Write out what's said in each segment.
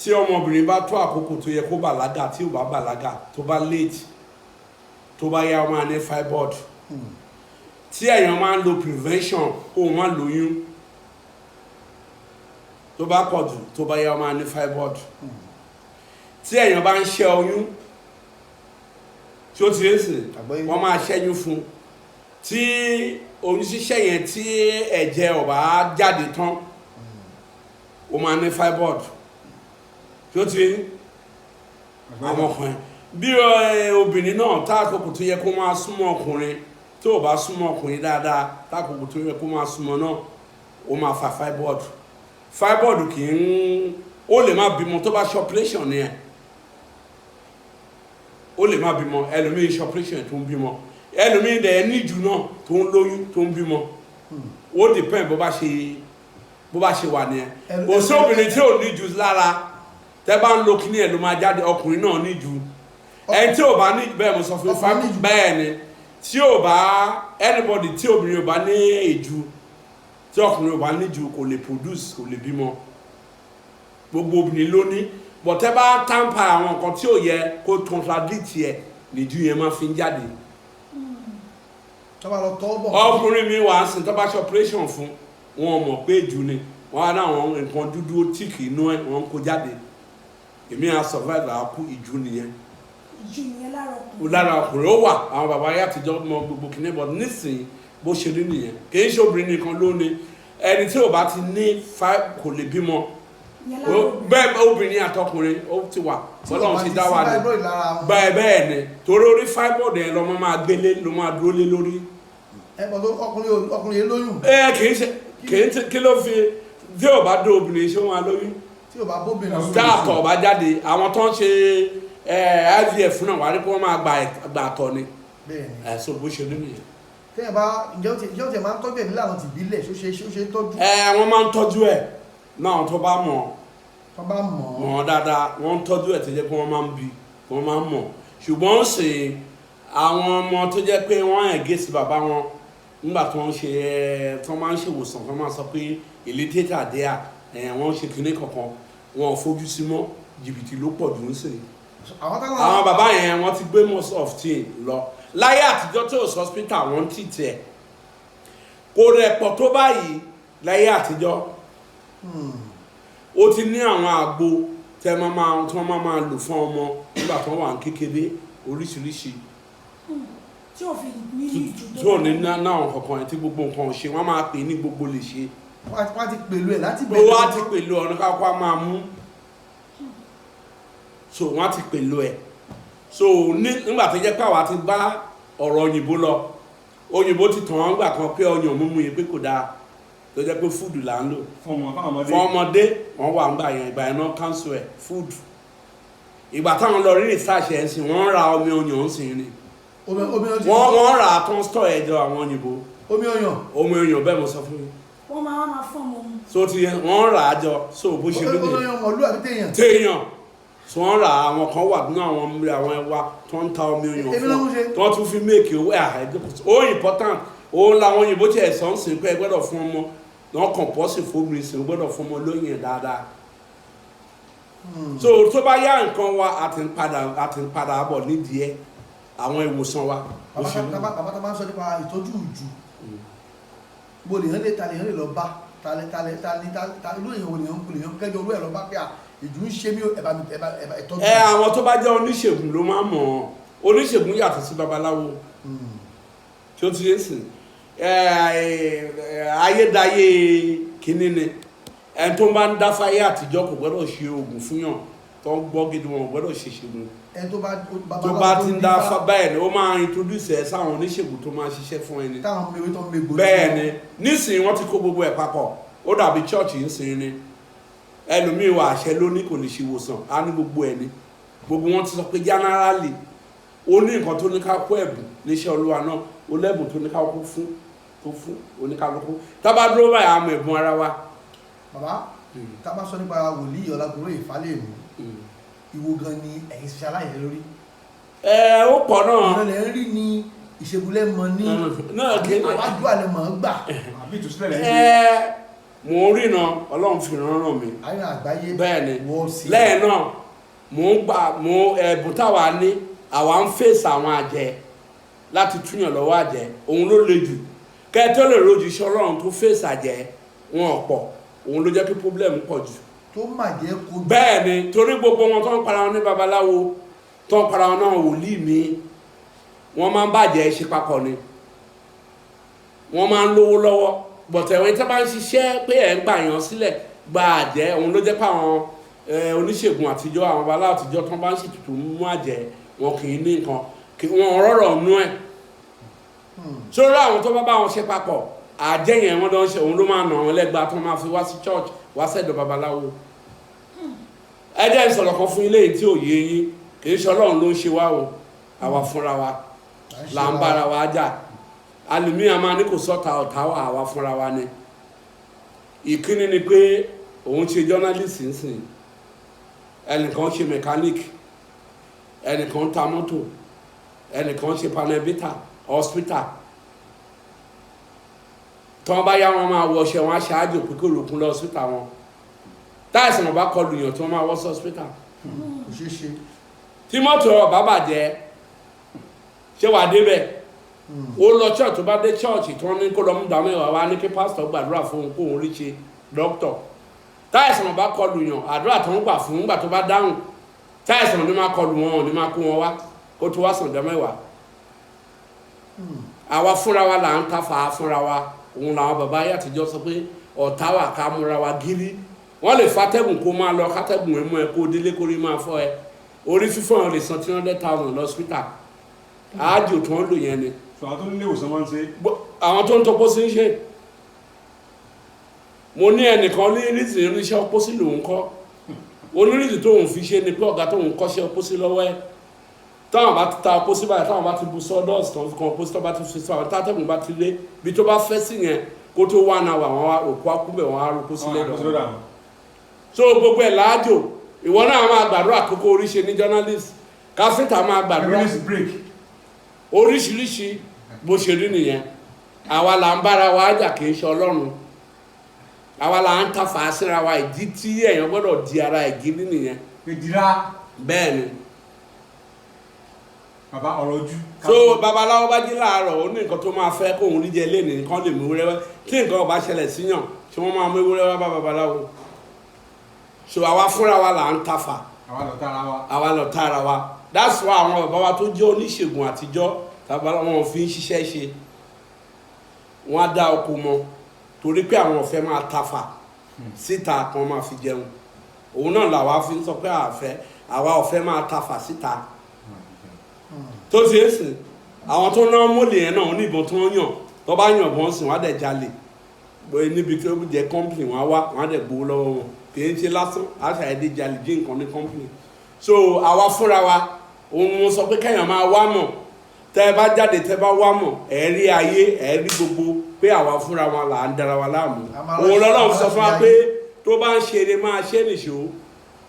tí ọmọbìnrin bá tó àkókò tó yẹ kó bàlágà tí ò bá bàlágà tó bá late tó bá yá ó máa ní fibroid tí èèyàn máa ń lo prevention kó o má lóyún tó bá pọ̀ jù tó bá yá ó máa ní fibroid tí èèyàn bá ń ṣẹ́ oyún tí ó ti ń sìn wọ́n máa ṣẹ́yún fún tí oyún ṣíṣẹ́ yẹn tí ẹ̀jẹ̀ ò bá jáde tán ó máa ní fibroid tí ó ti àwọn ọkùnrin bí obìnrin náà tá àkókò tó yẹ kó máa súnmọ́ ọkùnrin tó o bá súnmọ́ ọkùnrin dáadáa tá àkókò tó yẹ kó máa súnmọ́ náà ó máa fa fibroid fibroid kì í ó lè má bímọ tó bá ṣe operation ni ẹ ó lè má bímọ ẹlòmíì ṣe operation tó ń bímọ ẹlòmíì dẹ̀ níjù náà tó ń lóyún tó ń bímọ ó depend bó bá ṣe wà ní ẹ kò sí obìnrin tí ò níjù lára tẹ́ bá ń lo kíní ẹ̀ ló máa jáde ọkùnrin náà níjù ẹni tí ò bá ní bẹ́ẹ̀ mo sọ fún fáwọn bẹ́ẹ̀ ni tí ò bá anybody tí obìnrin ò bá ní èjù tí ọkùnrin ò bá níjù kò lè produce kò lè bímọ gbogbo obìnrin ló ní but tẹ́ bá tamper àwọn nǹkan tí ò yẹ kó contradict yẹ níjú yẹn máa fi ń jáde ọkùnrin mi wà á sìn tó bá ṣe operation fún wọn mọ̀ pé èjù ni wọn á náwọn nǹkan dúdú tíìkì inú ẹ wọn kó jáde èmi à survive àkú ìjú nìyẹn lára ọkùnrin ó wà àwọn bàbá yá àtijọ́ mọ gbogbo kìíní bọ̀ nísìnyí bó ṣe rí nìyẹn kì í ṣe obìnrin nìkan ló ní ẹni tí ò bá ti ní kò lè bímọ bẹ́ẹ̀ obìnrin àtọkùnrin ó ti wà bọ́lá ti dá wà ní bẹ́ẹ̀ ni torí orí fibroid yẹn lọ́mọ máa gbélé ló máa dúró lé lórí. ọkùnrin yẹn lóyún. kì í ṣe kí ló fi tí ò bá dó obìnrin ṣé wọn á lóyún. tí ò bá bóbìnrin. tá àtọ̀ bá jáde àwọn tó ń ṣe IVF náà wà ní kí wọ́n máa gba àtọ̀ ni. ẹ̀sùn bó ṣe nínú yẹn. tẹ́yìn bá ǹjẹ́ ó ti máa ń tọ́jú ẹ̀ nílànà tìbílẹ̀ ṣó ṣe tọ́jú. wọ́n máa ń tọ́jú ẹ̀ náà tó bá mọ̀ mọ̀ dáadáa wọ́n ń tọ́jú ẹ̀ tó jẹ́ pé wọ́n máa ń bi wọ́n máa ń mọ̀ ṣùgbọ́n ó sì àwọn ọmọ tó jẹ́ pé wọ́n ẹ̀ gé sí bàbá wọn nígbà tó ń ṣe tó máa ń ṣèwòsàn tó máa sọ pé ìlétẹ́tà àdéhà wọ́n ṣe kinní kankan wọn ò fojú sí mọ́ jìbìtì ló pọ̀ jù ń sìn. àwọn bàbá yẹn wọ́n ti gbé most of thing lọ láyé àtijọ́ tó sọ hospital wọ́n ti tẹ̀ kò rẹ̀ pọ̀ tó báyìí láyé àtijọ́ ó ti ní àwọn àgbo tí wọ́n máa lò fún ọmọ nígbà tó wà ní kékeré oríṣiríṣi tí ò fi ní ìjú tí ò ní náà kankan tí gbogbo nǹkan ò ṣe wọ́n máa pè ní gbogbo lè ṣe. wọ́n ti pèlú ẹ̀ láti bẹ̀rẹ̀ wọ́n ti pèlú ọ̀nà kákó á máa mú so wọ́n ti pèlú ẹ̀ so nígbà tó jẹ́ pé àwa ti bá ọ̀rọ̀ òyìnbó lọ òyìnbó ti tàn wọ́n gbà kan pé ọyàn mímu yẹn pé kò dáa tó jẹ́ pé fúdù là ń lò fún ọmọdé wọ́n wà ń gbà yẹn ìgbà yẹn náà cancel ẹ̀ fúdù ìgbà táwọn lọ rí research ẹ̀ ń sìn wọ́n ra omi ọyàn ń sìn ni wọ́n rà á tó ń stọ̀ ẹ̀jọ̀ àwọn òyìnbó omi ọyàn bẹ́ẹ̀ mo sọ fún yín wọ́n máa fún ọmọ mu so ti wọ́n rà á jọ so bó ṣe rí nìyẹn téèyàn so wọ́n rà àwọn kan wà nínú àwọn ẹwà tó ń ta omi ọyàn fún tó tún fi make owó ó important òun làwọn òyìnbó tí ẹ̀ sọ́n sìn pé ẹ gbọ́dọ̀ fún ọmọ náà compulsory fóbìnrin sìn gbọ́dọ̀ fún ọmọ lóyìn ẹ̀ dáadáa so tó bá yá nǹkan wa àti ń padà bọ̀ nídìí ẹ̀ àwọn ìwòsàn wa. bàbá tá bá ń sọ nípa ìtọ́jú ìjù bó lè yẹn lè lọ bá ìlú èèyàn olè yẹn kẹjọ olú ẹ̀ lọ bá pé ìjù ń ṣe mí ẹ̀tọ́jú. àwọn tó bá jẹ́ oníṣègùn ló máa ń mọ̀ oníṣègùn yàtọ̀ sí babaláwo tí ó ti yé sìn ayédáyé kínní ni ẹni tó bá ń dáfá ayé àtijọ́ kò gbọ́dọ̀ ṣe oògùn fún yàn tó ń gbọ́ gidi wọn gbọ́dọ̀ ṣe ṣègùn tó bá ti ń dáfá bẹ́ẹ̀ ni ó máa introduce ẹ sáwọn oníṣègùn tó máa ṣiṣẹ́ fún ẹni bẹ́ẹ̀ ni nísìnyí wọ́n ti kó gbogbo ẹ̀ papọ̀ ó dàbí church ń sìn ni ẹlòmíì wà àṣẹ lóní kò lè ṣe ìwòsàn á ní gbogbo ẹ̀ ni gbogbo wọn ti sọ pé generally ó ní nǹkan tó ní ká kó ẹ̀bùn níṣẹ́ olúwa náà ó lẹ́bùn tó ní ká kó fún oníkálukú tábà dúró báyìí àmọ́ ẹ̀bùn ara wa. bàbá tá a bá sọ nípa wòlíì Olagoroye Faleyinmu ìwo gan ni ẹ̀yin ṣiṣẹ́ aláìlẹ́ lórí. ó pọ̀ náà. ìrọ̀lẹ́ ń rí ni ìṣègùnlẹ̀ mọ̀ ní àwájú àlẹ́ mọ̀ ń gbà. mo ń rìnà Ọlọ́run fi ràn mí bẹ́ẹ̀ ni lẹ́yìn náà mo ẹ̀bùn táwa ní àwa ń fèsì àwọn àjẹ́ láti túyàn lọ́wọ́ àjẹ́ òun ló le jù kẹ́ẹ̀tọ́ lè rojú iṣẹ́ Ọlọ́run tó fèsì àjẹ́ wọn ọ̀pọ̀ òun ló jẹ́ kí problem pọ̀ jù. tó mà jẹ́ kó. bẹ́ẹ̀ ni torí gbogbo wọn tó ń para wọn ní babaláwo tó ń para wọn náà wòlíì mi wọ́n máa ń bàjẹ́ ṣe papọ̀ ni wọ́n máa ń lówó lọ́wọ́ bọ̀tẹ̀ wọn tí wọ́n bá ń ṣiṣẹ́ pé ẹ̀ ń gbà yàn sílẹ̀ gba àjẹ́ òun ló jẹ́ pé àwọn oníṣègùn àtijọ́ àwọn babaláwo àtijọ́ tó bá ń ṣètùtù mú àjẹ́ wọn kì í ní nǹkan kí wọ́n rọ̀rọ̀ nú ẹ̀ sórí àwọn tó bá wọn ṣe papọ̀ àjẹ́ yẹn wọ́n lọ ṣe òun ló máa nà wọn lẹ́gbàá tó máa fi wá sí church wá sẹ́dọ̀ babaláwo ẹ jẹ́ ìsọ̀rọ̀ kan fún ilé tí ò yé yín kì í ṣe Ọlọ́run ló ń ṣe wá o àwa fúnra wa là ń bára wa jà alùmíà máa ní kò sọ́ta ọ̀tá wa àwa fúnra wa ni ìkíní ni pé òun ṣe journalist nsìn ẹnìkan ṣe mechanic ẹnìkan ta mọ́tò ẹnìkan ṣe panelbita hospital tí wọ́n bá yá wọn máa wọ ọṣẹ wọn aṣáájú pé kó lòkun lọ hospital wọn táìsàn ọba kọlù yàn tí wọ́n máa wọ́ sí hospital kò ṣeé ṣe tí mọ́tò ọba bàjẹ́ ṣé wàá débẹ̀ ó lọ church tó bá dé church tí wọ́n ní kó lọ mú dàmú ìwà wa ní kí pásítọ̀ gbàdúrà fún òun kó òun rí ṣe dókítọ̀ táìsàn ọba kọlù yàn àdúrà tó ń gbà fún nígbà tó bá dáhùn táìsàn ní máa kọlù wọn ní máa kó wọn wá kó tó wá sàn dẹ́mẹ́wàá àwa fúnra wa là ń ta fà á fúnra wa òun làwọn bàbá ayé àtijọ́ sọ pé ọ̀tá wà ká múra wa gírí wọ́n lè fatẹ́gùn kó máa lọ kátẹ́gùn ẹ̀ mú ẹ kó délé kórí máa fọ́ ẹ orí fífọ́ ẹ̀ lè san 300,000 lọ hospital àájò tó ń lò yẹn ni. àwọn tó ń lé ìwòsàn máa ń ṣe. àwọn tó ń tọ́ pósí ń ṣe mo ní ẹnìkan ní rìsì oníṣẹ́ pósí lòun kọ́ onírìsì tóun fi ṣe ni pé ọ̀gá tóun kọ́ṣẹ́ pósí lọ́wọ́ ẹ̀ táwọn bá ti ta pósí báyìí táwọn bá ti bu sawdust tó ń fi kan pósí tó bá ti fi sọ àwọn tátẹ́gùn bá ti lé bí tó bá fẹ́ sí yẹn kó tó wà náà wà wọ́n òkú akúbẹ̀ wọn á ro pósí lẹ́dọ̀ so gbogbo ẹ̀ láàjò ìwọ náà máa gbàdúrà àkókò oríṣi ní journalist káfíńtà máa gbàdúrà oríṣiríṣi bó ṣe rí nìyẹn àwa là ń bára wa jà kì í ṣe Ọlọ́run àwa là ń tafà síra wa ìdí tí èèyàn gbọ́dọ̀ di ara ìgírí nìyẹn. ìdíra. bẹ́ẹ̀ ni. bàbá ọ̀rọ̀ ojú. so babaláwo bá jí láàárọ̀ ó ní nǹkan tó máa fẹ́ kóun rí jẹ lẹ́nu nǹkan lè mú wúrẹ́wẹ́ tí nǹkan ọba ṣẹlẹ̀ síyàn tí wọ́n máa mú wúrẹ́wẹ́ bá babaláwo so àwa fúnra wa là ń tafà. àwa lọ tá ara wa that's why àwọn bàbá wa tó jẹ́ oníṣègùn àtijọ́ tàbí wọn fi ń ṣiṣẹ́ ṣe wọ́n á dá oko mọ́ torí pé àwọn ọ̀fẹ́ máa tafà síta kan máa fi jẹun òun náà làwa fi ń sọ pé àwa ọ̀fẹ́ máa tafà síta tó ṣe é sìn àwọn tó ná mọ́lẹ̀ yẹn náà oníbọn tó ń yàn tó bá yàn bọ́n sìn wọ́n á dẹ̀ jalè níbi tí ó jẹ́ company wọ́n á wá wọ́n á dẹ̀ gbowó lọ́wọ́ wọn kì í ṣe lásán àṣà ẹ̀dẹ̀ jalè jí nǹkan ní company so àwa fúnra wa òun mo sọ pé kẹ́yàn máa wá mọ̀ tẹ́ ẹ bá jáde tẹ́ bá wá mọ̀ ẹ̀ rí ayé ẹ̀ rí gbogbo pé àwa fúnra wa là ń dara wa láàmú òun lọ́lọ́run sọ fún wa pé tó bá ń ṣeré máa ṣe nìṣó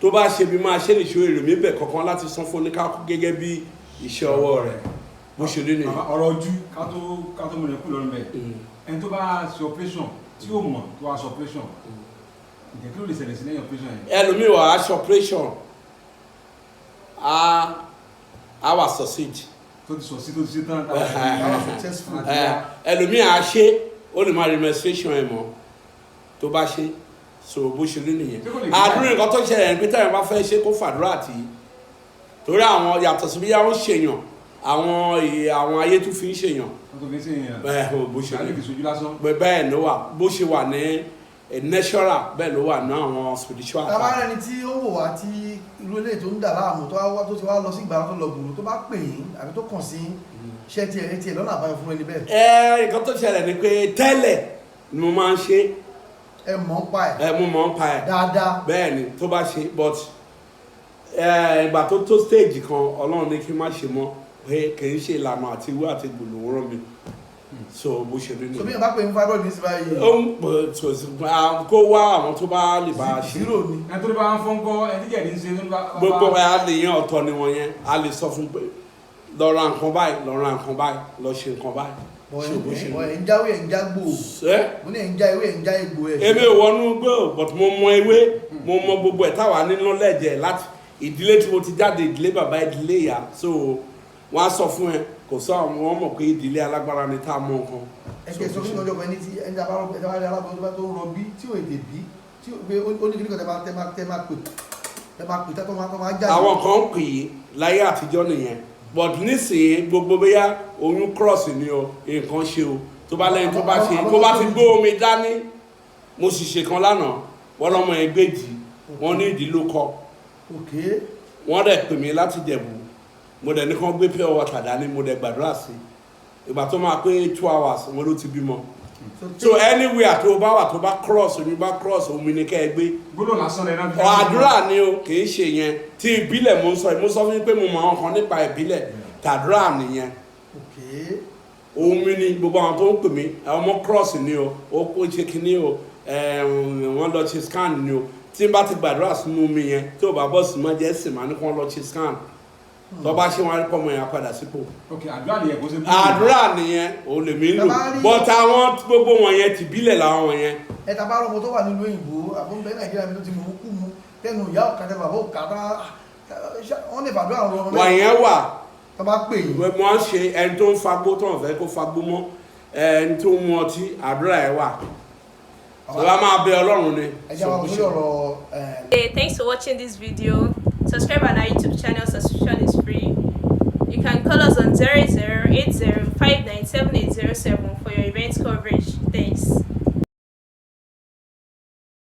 tó bá ṣe bí máa ṣe nìṣó èrè mi bẹ̀ kankan láti san fún oníkàkú gẹ́gẹ́ bí iṣẹ́ ọwọ́ rẹ̀ bó ṣe rí nìyẹn. ọ̀rọ̀ ojú ká tó mọ̀lẹ́kù lọ́rùn bẹ́ẹ̀ ẹni tó bá ṣe operation tí ó mọ̀ tó wá ṣe operation ìjẹ́ kí ló lè ṣẹlẹ̀ sí lẹ́yìn operation yẹn. ẹlòmíì wà á ṣe operation á wà succeed. tó ti sọ sí tó ti ṣe tán. ẹlòmíì á ṣe ó lè máa rí menstruation ẹ̀ mọ́ tó bá ṣe so bó ṣe rí nìyẹn. àdúrà nǹkan tó ṣẹlẹ̀ ní pété yẹn bá fẹ́ ṣe kó fàdúrà tì í torí àwọn yàtọ̀ sí bí yà ń ṣèyàn àwọn ayé tún fi ń ṣèyàn. bó ṣe rí bẹ́ẹ̀ ló wà bó ṣe wà ní natural bẹ́ẹ̀ ló wà ní àwọn spiritual. tàbá ẹni tí ó wò wá tí irú ilé tó ń dà láàmú tó ti wá lọ sí ìgbàlá tó lọ gbòòrò tó bá pè yín àbí tó kàn sí ṣẹ́ tiẹ̀ lọ́nà àbáyọ fún ẹni bẹ́ẹ̀. nǹkan tó ṣẹlẹ̀ ni pé tẹ́lẹ̀ ni mo máa ń ṣe. ẹ mọ̀ ń pa ẹ̀. mo mọ̀ ń pa ẹ̀. dáadáa. bẹ́ẹ̀ ni tó bá ṣe but ìgbà tó tó stage kan Ọlọ́run ní kí n má ṣe mọ́ pé kì í ṣe ìlànà àti ìwé àti gbòòlò rán mi so bó ṣe rí ni. so bí yẹn bá pè ní fibroid ní sí báyìí. ó ń pè kó wá àwọn tó bá lè bá a ṣe. zero ni. ẹni tó bá ń fọ́n kọ́ ẹni jẹ̀dí ń ṣe ló ń bá. gbogbo a lè yan ọ̀tọ̀ ni wọ́n yẹn a lè sọ fún pé lọ ra nǹkan báyìí lọ ra nǹkan báyìí lọ ṣe nǹkan báyìí ẹ̀ ń jáwé ẹ̀ ń jágbó mo ní ẹ̀ ń já ewé ẹ̀ ń já egbò ẹ̀. èmi ò wọnú gbó but mo mọ ewé mo mọ gbogbo ẹ̀ táwa nínú lẹ́jẹ̀ láti ìdílé tí mo ti jáde ìdílé bàbá ìdílé ìyá so wọ́n á sọ fún ẹ kò sọ àwọn wọn mọ̀ pé ìdílé alágbára ni tá a mọ nǹkan. ẹgbẹ́ sọ fún ọjọ́ kan ní tí ẹni àbárí aláboyún tó ń rọ bí tí ò èdè bí tí ó ní kíníkan tẹ máa pè tó máa jáde. àwọn kan ń pè é láyé àtijọ́ nìyẹn but nísìnyí gbogbo bóyá oyún cross ni o nǹkan ṣe o tó bá lẹ́yìn tó bá ṣe tó bá ti gbé omi dání mo sì ṣe kan lánàá wọ́n lọ́mọ ẹgbẹ́jì wọ́n ní ìdí ló kọ́ wọ́n dẹ̀ pè mí láti Jẹ̀bú mo dẹ̀ ní kán gbé pure water dání mo dẹ̀ gbàdúrà sí ìgbà tó máa pé 2 hours mo ló ti bímọ so anywhere tó bá wà tó bá cross omi bá cross omi ní kẹ́ ẹ gbé gbọ́dọ̀ lásán lẹ́nu bí àdúrà ni o kì í ṣe yẹn tí ìbílẹ̀ mo sọ fún yín pé mo mọ àwọn kan nípa ìbílẹ̀ tàdúrà nìyẹn omi ni gbogbo àwọn tó ń pè mí ọmọ cross ni o ó kó ṣe kíní o wọ́n lọ ṣe scan ni o tí n bá ti gbàdúrà sínú omi yẹn tí ò bá bọ́ sí mọ́ jẹ́ sì máa ní kí wọ́n lọ ṣe scan tó bá ṣe wọn rí pọ́mọ yẹn padà sípò. àdúrà nìyẹn ò lè mí lò but àwọn gbogbo wọn yẹn ti bílẹ̀ làwọn yẹn. ẹ ta bá rọmọ tó wà nílùú òyìnbó àbúrò Nàìjíríà mi tó ti mọ òkú mu tẹnu ìyá ọ̀kadà bàbá òkadà wọn lè fàdúrà rọmọ. wà yẹn wà tó bá pè yín. wọ́n ṣe ẹni tó ń fagbó tó ń fẹ́ kó fagbó mọ́ ẹni tó ń mu ọtí àdúrà ẹ̀ wà. Sọlá máa bẹ Ọlọ́run ni. Hey, thanks for watching this video. Subscribe on our YouTube channel. Subscription is free. You can call us on 0080 597807 for your event coverage. Thanks.